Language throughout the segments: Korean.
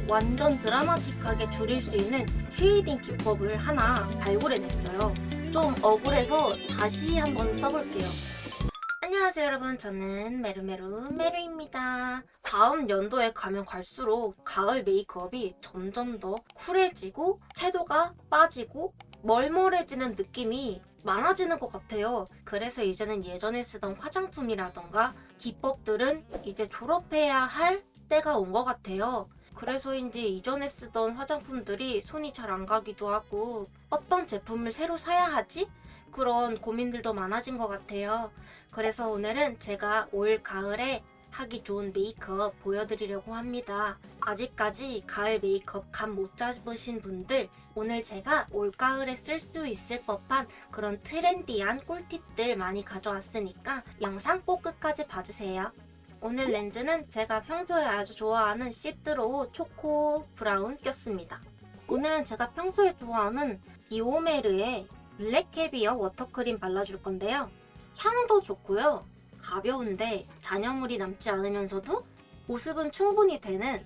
완전 드라마틱하게 줄일 수 있는 쉐이딩 기법을 하나 발굴해냈어요. 좀 억울해서 다시 한번 써볼게요. 안녕하세요 여러분, 저는 메루입니다. 다음 연도에 가면 갈수록 가을 메이크업이 점점 더 쿨해지고 채도가 빠지고 멀멀해지는 느낌이 많아지는 것 같아요. 그래서 이제는 예전에 쓰던 화장품이라던가 기법들은 이제 졸업해야 할 때가 온 것 같아요. 그래서인지 이전에 쓰던 화장품들이 손이 잘 안 가기도 하고 어떤 제품을 새로 사야 하지? 그런 고민들도 많아진 것 같아요. 그래서 오늘은 제가 올 가을에 하기 좋은 메이크업 보여드리려고 합니다. 아직까지 가을 메이크업 감 못 잡으신 분들, 오늘 제가 올 가을에 쓸 수 있을 법한 그런 트렌디한 꿀팁들 많이 가져왔으니까 영상 꼭 끝까지 봐주세요. 오늘 렌즈는 제가 평소에 아주 좋아하는 시드로우 초코 브라운 꼈습니다. 오늘은 제가 평소에 좋아하는 디오메르의 블랙 캐비어 워터크림 발라줄 건데요. 향도 좋고요. 가벼운데 잔여물이 남지 않으면서도 보습은 충분히 되는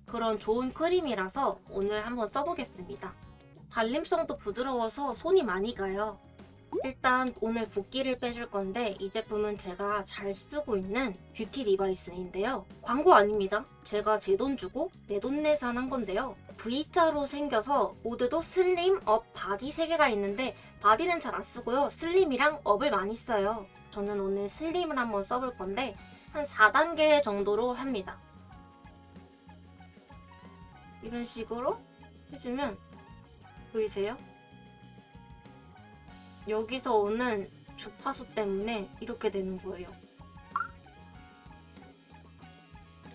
그런 좋은 크림이라서 오늘 한번 써보겠습니다. 발림성도 부드러워서 손이 많이 가요. 일단 오늘 붓기를 빼줄 건데 이 제품은 제가 잘 쓰고 있는 뷰티 디바이스인데요. 광고 아닙니다. 제가 제 돈 주고 내돈내산 한 건데요. V자로 생겨서 모드도 슬림, 업, 바디 3개가 있는데 바디는 잘 안 쓰고요. 슬림이랑 업을 많이 써요. 저는 오늘 슬림을 한번 써볼 건데 한 4단계 정도로 합니다. 이런 식으로 해주면 보이세요? 여기서 오는 주파수 때문에 이렇게 되는 거예요.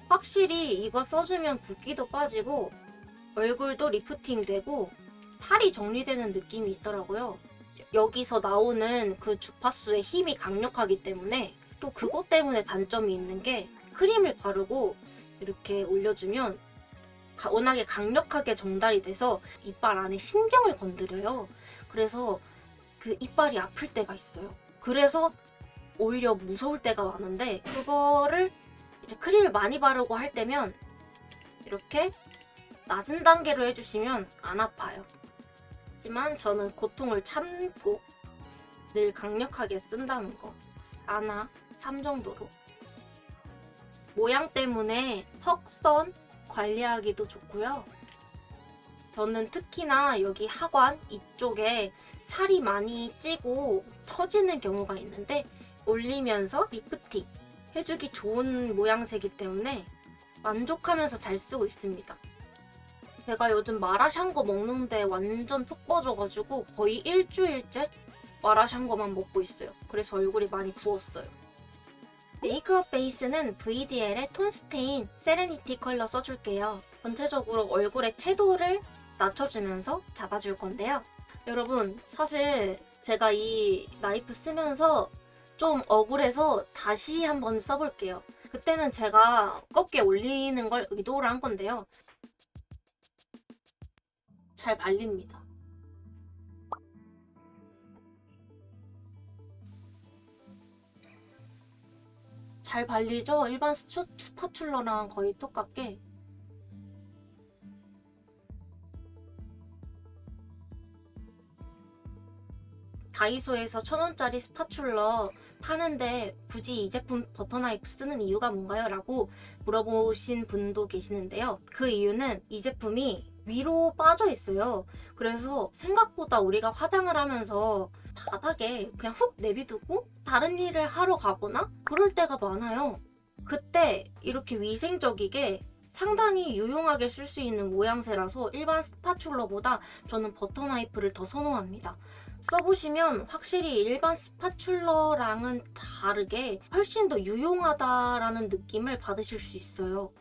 확실히 이거 써주면 붓기도 빠지고 얼굴도 리프팅 되고 살이 정리되는 느낌이 있더라고요. 여기서 나오는 그 주파수의 힘이 강력하기 때문에 또 그것 때문에 단점이 있는 게 크림을 바르고 이렇게 올려주면 워낙에 강력하게 전달이 돼서 이빨 안에 신경을 건드려요. 그래서 그 이빨이 아플 때가 있어요. 그래서 오히려 무서울 때가 많은데 그거를 이제 크림을 많이 바르고 할 때면 이렇게 낮은 단계로 해주시면 안 아파요. 하지만 저는 고통을 참고 늘 강력하게 쓴다는 거. 4나 3 정도로. 모양 때문에 턱선 관리하기도 좋고요. 저는 특히나 여기 하관 이쪽에 살이 많이 찌고 처지는 경우가 있는데 올리면서 리프팅 해주기 좋은 모양새이기 때문에 만족하면서 잘 쓰고 있습니다. 제가 요즘 마라샹궈 먹는데 완전 푹 빠져가지고 거의 일주일째 마라샹궈만 먹고 있어요. 그래서 얼굴이 많이 부었어요. 메이크업 베이스는 VDL의 톤스테인 세레니티 컬러 써줄게요. 전체적으로 얼굴의 채도를 낮춰주면서 잡아줄 건데요. 여러분, 사실 제가 이 나이프 쓰면서 좀 억울해서 다시 한번 써볼게요. 그때는 제가 껍게 올리는 걸 의도를 한 건데요. 잘 발립니다. 잘 발리죠? 일반 스파츌러랑 거의 똑같게. 다이소에서 1,000원짜리 스파츌러 파는데 굳이 이 제품 버터나이프 쓰는 이유가 뭔가요? 라고 물어보신 분도 계시는데요. 그 이유는 이 제품이 위로 빠져 있어요. 그래서 생각보다 우리가 화장을 하면서 바닥에 그냥 훅 내비두고 다른 일을 하러 가거나 그럴 때가 많아요. 그때 이렇게 위생적이게 상당히 유용하게 쓸 수 있는 모양새라서 일반 스파츌러보다 저는 버터나이프를 더 선호합니다. 써보시면 확실히 일반 스파츌러랑은 다르게 훨씬 더 유용하다라는 느낌을 받으실 수 있어요.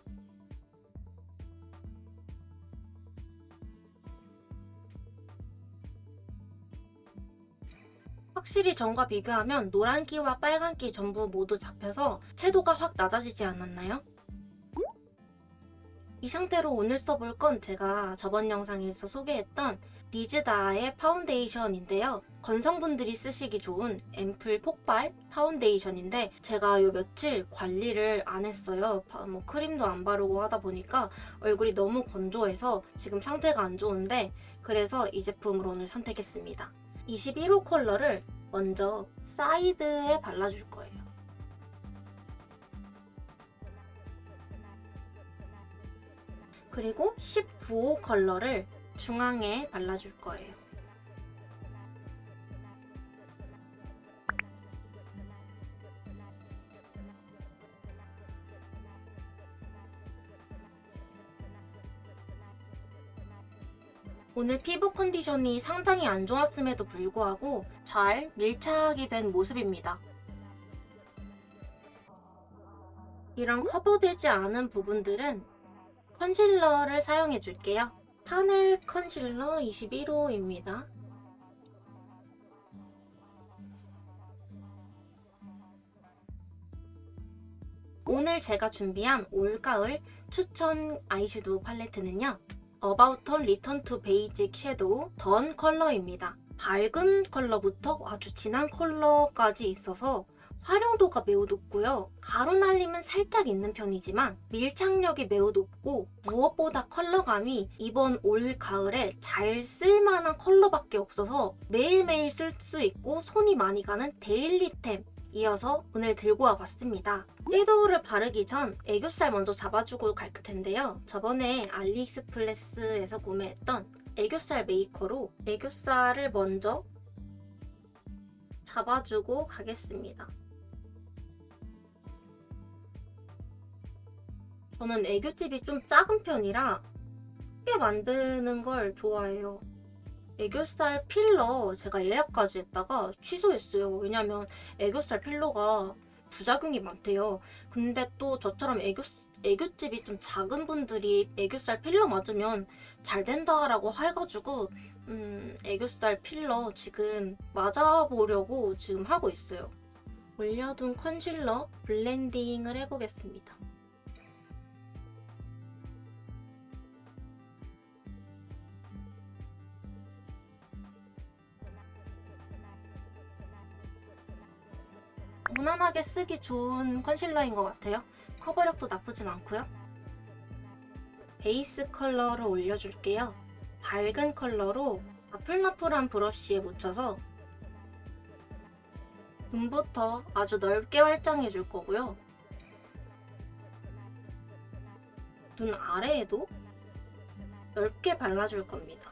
확실히 전과 비교하면 노란기와 빨간기 전부 모두 잡혀서 채도가 확 낮아지지 않았나요? 이 상태로 오늘 써볼 건 제가 저번 영상에서 소개했던 리즈다의 파운데이션인데요. 건성분들이 쓰시기 좋은 앰플 폭발 파운데이션인데 제가 요 며칠 관리를 안 했어요. 뭐 크림도 안 바르고 하다 보니까 얼굴이 너무 건조해서 지금 상태가 안 좋은데 그래서 이 제품을 오늘 선택했습니다. 21호 컬러를 먼저 사이드에 발라줄 거예요. 그리고 19호 컬러를 중앙에 발라줄 거예요. 오늘 피부 컨디션이 상당히 안 좋았음에도 불구하고 잘 밀착이 된 모습입니다. 이런 커버되지 않은 부분들은 컨실러를 사용해 줄게요. 파넬 컨실러 21호입니다. 오늘 제가 준비한 올가을 추천 아이섀도우 팔레트는요. About Turn Return to Basic Shadow 던 컬러입니다. 밝은 컬러부터 아주 진한 컬러까지 있어서 활용도가 매우 높고요. 가루 날림은 살짝 있는 편이지만 밀착력이 매우 높고 무엇보다 컬러감이 이번 올 가을에 잘 쓸만한 컬러밖에 없어서 매일매일 쓸 수 있고 손이 많이 가는 데일리템 이어서 오늘 들고 와봤습니다. 섀도우를 바르기 전 애교살 먼저 잡아주고 갈 텐데요. 저번에 알리익스프레스에서 구매했던 애교살 메이커로 애교살을 먼저 잡아주고 가겠습니다. 저는 애교집이 좀 작은 편이라 크게 만드는 걸 좋아해요. 애교살 필러 제가 예약까지 했다가 취소했어요. 왜냐면 애교살 필러가 부작용이 많대요. 근데 또 저처럼 애교집이 좀 작은 분들이 애교살 필러 맞으면 잘 된다라고 해가지고 애교살 필러 지금 맞아보려고 지금 하고 있어요. 올려둔 컨실러 블렌딩을 해보겠습니다. 무난하게 쓰기 좋은 컨실러인 것 같아요. 커버력도 나쁘진 않고요. 베이스 컬러를 올려줄게요. 밝은 컬러로 나풀나풀한 브러쉬에 묻혀서 눈부터 아주 넓게 활장해줄 거고요. 눈 아래에도 넓게 발라줄 겁니다.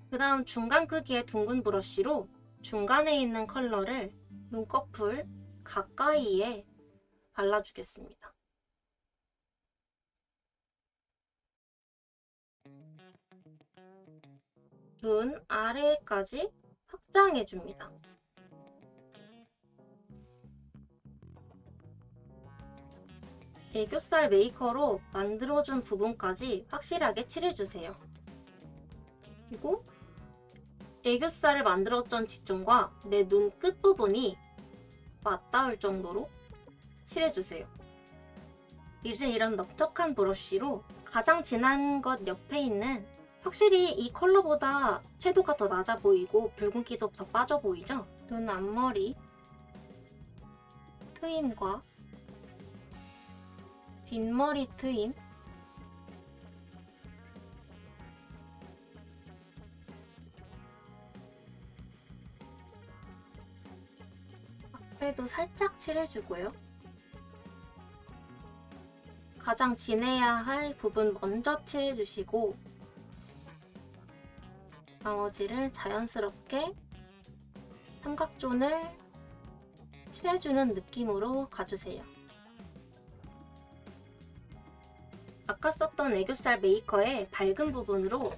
그 다음 중간 크기의 둥근 브러쉬로 중간에 있는 컬러를 눈꺼풀 가까이에 발라주겠습니다. 눈 아래까지 확장해줍니다. 애교살 메이커로 만들어준 부분까지 확실하게 칠해주세요. 그리고 애교살을 만들었던 지점과 내 눈 끝부분이 맞닿을 정도로 칠해주세요. 이제 이런 넓적한 브러쉬로 가장 진한 것 옆에 있는 확실히 이 컬러보다 채도가 더 낮아 보이고 붉은기도 더 빠져 보이죠? 눈 앞머리 트임과 뒷머리 트임 앞에도 살짝 칠해주고요. 가장 진해야 할 부분 먼저 칠해주시고 나머지를 자연스럽게 삼각존을 칠해주는 느낌으로 가주세요. 아까 썼던 애교살 메이커의 밝은 부분으로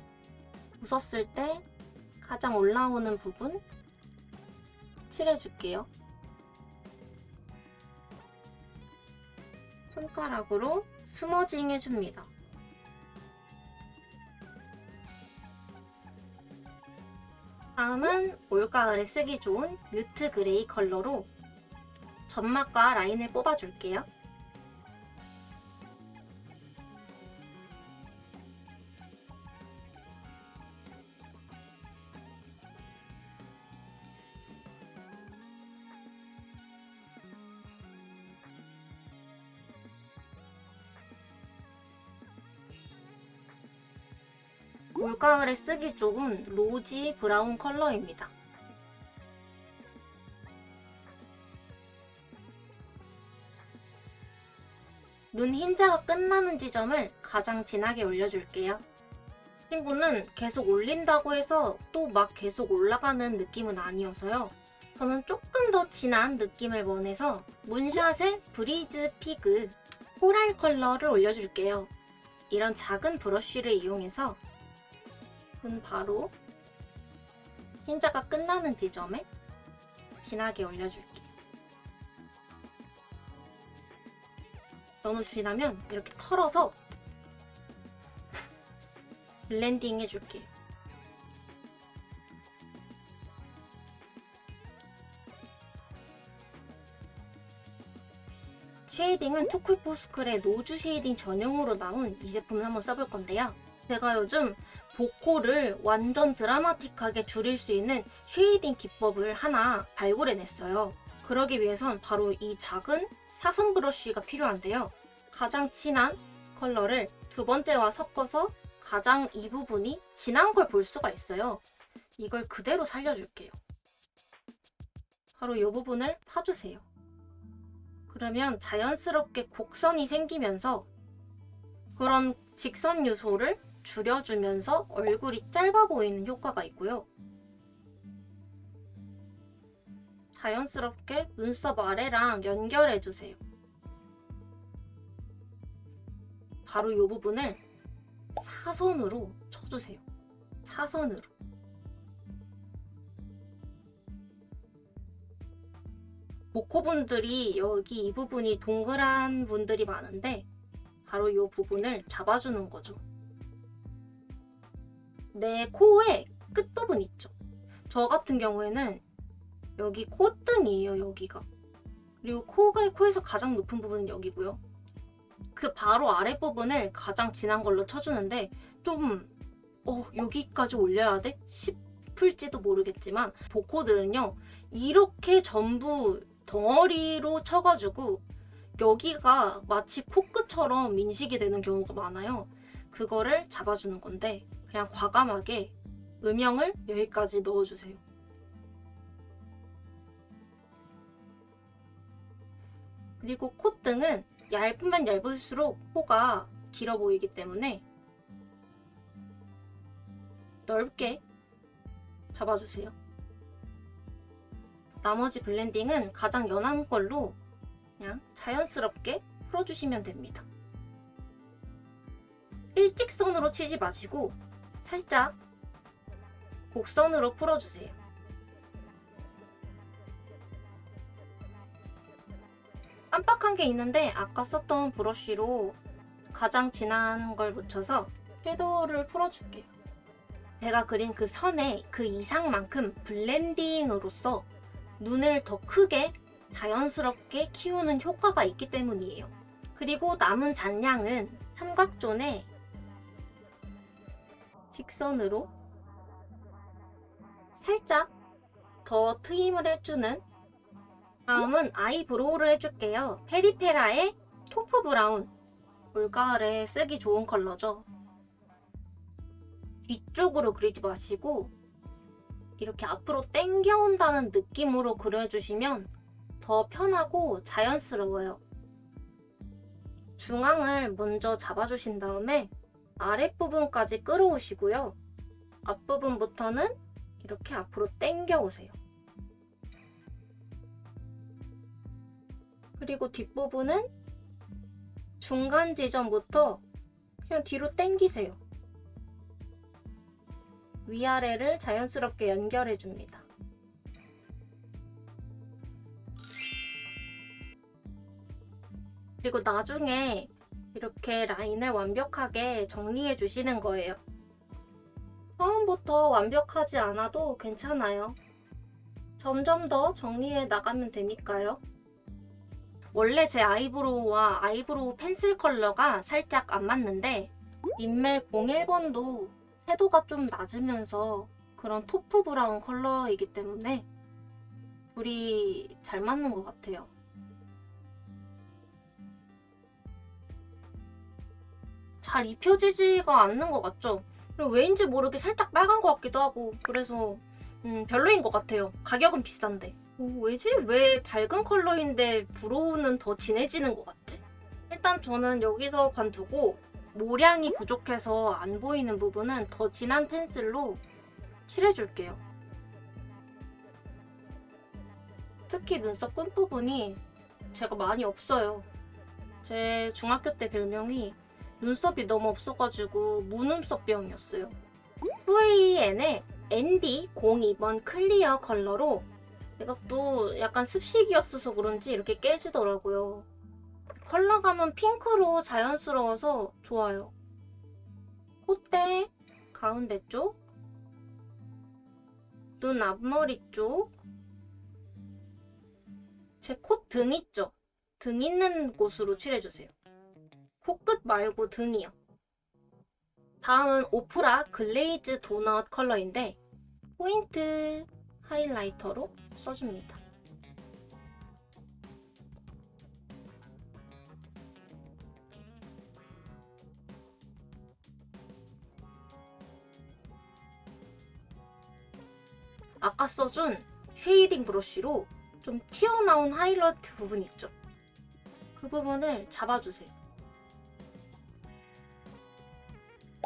웃었을 때 가장 올라오는 부분 칠해줄게요. 손가락으로 스머징 해줍니다. 다음은 올가을에 쓰기 좋은 뮤트 그레이 컬러로 점막과 라인을 뽑아줄게요. 올가을에 쓰기 좋은 로지 브라운 컬러입니다. 눈 흰자가 끝나는 지점을 가장 진하게 올려줄게요. 친구는 계속 올린다고 해서 또 막 계속 올라가는 느낌은 아니어서요. 저는 조금 더 진한 느낌을 원해서 문샷의 브리즈 피그 코랄 컬러를 올려줄게요. 이런 작은 브러쉬를 이용해서 눈 바로 흰자가 끝나는 지점에 진하게 올려줄게요. 너무 진하면 이렇게 털어서 블렌딩 해줄게요. 쉐이딩은 투쿨포스쿨의 노즈 쉐이딩 전용으로 나온 이 제품을 한번 써볼 건데요. 제가 요즘 보코를 완전 드라마틱하게 줄일 수 있는 쉐이딩 기법을 하나 발굴해냈어요. 그러기 위해선 바로 이 작은 사선 브러쉬가 필요한데요. 가장 진한 컬러를 두 번째와 섞어서 가장 이 부분이 진한 걸 볼 수가 있어요. 이걸 그대로 살려줄게요. 바로 이 부분을 파주세요. 그러면 자연스럽게 곡선이 생기면서 그런 직선 요소를 줄여주면서 얼굴이 짧아 보이는 효과가 있고요. 자연스럽게 눈썹 아래랑 연결해주세요. 바로 이 부분을 사선으로 쳐주세요. 사선으로. 보코분들이 여기 이 부분이 동그란 분들이 많은데 바로 이 부분을 잡아주는 거죠. 내 코의 끝부분 있죠? 저 같은 경우에는 여기 콧등이에요, 여기가. 그리고 코에서 가장 높은 부분은 여기고요. 그 바로 아랫부분을 가장 진한 걸로 쳐주는데 좀 여기까지 올려야 돼? 싶을지도 모르겠지만 보코들은요 이렇게 전부 덩어리로 쳐가지고 여기가 마치 코끝처럼 인식이 되는 경우가 많아요. 그거를 잡아주는 건데 그냥 과감하게 음영을 여기까지 넣어주세요. 그리고 콧등은 얇으면 얇을수록 코가 길어 보이기 때문에 넓게 잡아주세요. 나머지 블렌딩은 가장 연한 걸로 그냥 자연스럽게 풀어주시면 됩니다. 일직선으로 치지 마시고 살짝 곡선으로 풀어주세요. 깜빡한 게 있는데 아까 썼던 브러쉬로 가장 진한 걸 묻혀서 섀도우를 풀어줄게요. 제가 그린 그 선에 그 이상만큼 블렌딩으로써 눈을 더 크게 자연스럽게 키우는 효과가 있기 때문이에요. 그리고 남은 잔량은 삼각존에 직선으로 살짝 더 트임을 해주는 다음은 아이브로우를 해줄게요. 페리페라의 토프 브라운. 올가을에 쓰기 좋은 컬러죠. 뒤쪽으로 그리지 마시고 이렇게 앞으로 당겨온다는 느낌으로 그려주시면 더 편하고 자연스러워요. 중앙을 먼저 잡아주신 다음에 아랫부분까지 끌어오시고요. 앞부분부터는 이렇게 앞으로 당겨오세요. 그리고 뒷부분은 중간 지점부터 그냥 뒤로 당기세요. 위아래를 자연스럽게 연결해줍니다. 그리고 나중에 이렇게 라인을 완벽하게 정리해 주시는 거예요. 처음부터 완벽하지 않아도 괜찮아요. 점점 더 정리해 나가면 되니까요. 원래 제 아이브로우와 아이브로우 펜슬 컬러가 살짝 안 맞는데 린멜 01번도 채도가 좀 낮으면서 그런 토프 브라운 컬러이기 때문에 둘이 잘 맞는 것 같아요. 잘 입혀지지가 않는 것 같죠? 그리고 왜인지 모르게 살짝 빨간 것 같기도 하고 그래서 별로인 것 같아요. 가격은 비싼데. 왜지? 왜 밝은 컬러인데 브로우는 더 진해지는 것 같지? 일단 저는 여기서 관두고 모량이 부족해서 안 보이는 부분은 더 진한 펜슬로 칠해줄게요. 특히 눈썹 끝부분이 제가 많이 없어요. 제 중학교 때 별명이 눈썹이 너무 없어가지고 무눈썹병이었어요. 2AN의 ND02번 클리어 컬러로 이것도 약간 습식이었어서 그런지 이렇게 깨지더라고요. 컬러감은 핑크로 자연스러워서 좋아요. 콧대 가운데 쪽, 눈 앞머리 쪽, 제 콧 등 있죠? 등 있는 곳으로 칠해주세요. 코끝 말고 등이요. 다음은 오프라 글레이즈 도넛 컬러인데 포인트 하이라이터로 써줍니다. 아까 써준 쉐이딩 브러쉬로 좀 튀어나온 하이라이트 부분 있죠? 그 부분을 잡아주세요.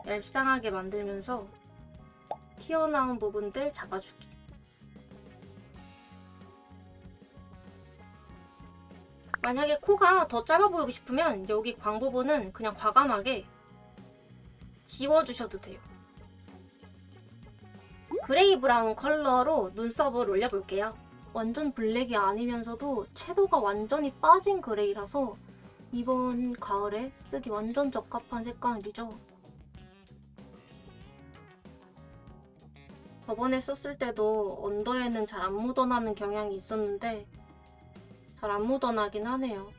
얄쌍하게 만들면서 튀어나온 부분들 잡아줄게요. 만약에 코가 더 짧아 보이고 싶으면 여기 광 부분은 그냥 과감하게 지워주셔도 돼요. 그레이 브라운 컬러로 눈썹을 올려볼게요. 완전 블랙이 아니면서도 채도가 완전히 빠진 그레이라서 이번 가을에 쓰기 완전 적합한 색깔이죠. 저번에 썼을 때도 언더에는 잘 안 묻어나는 경향이 있었는데 잘 안 묻어나긴 하네요.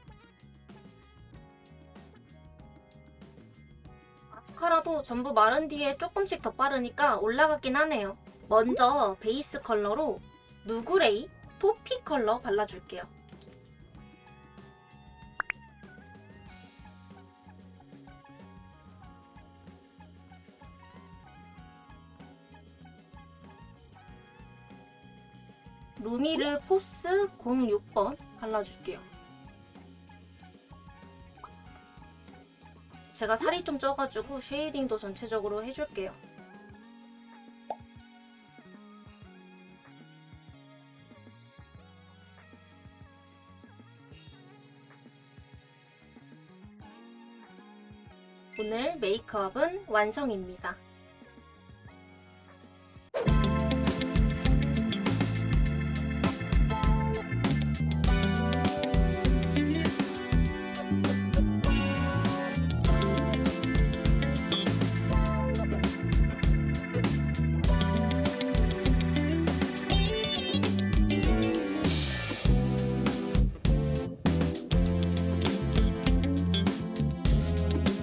마스카라도 전부 마른 뒤에 조금씩 더 빠르니까 올라갔긴 하네요. 먼저 베이스 컬러로 누그레이 토피 컬러 발라줄게요. 루미르 포스 06번 발라줄게요. 제가 살이 좀 쪄가지고 쉐이딩도 전체적으로 해줄게요. 오늘 메이크업은 완성입니다.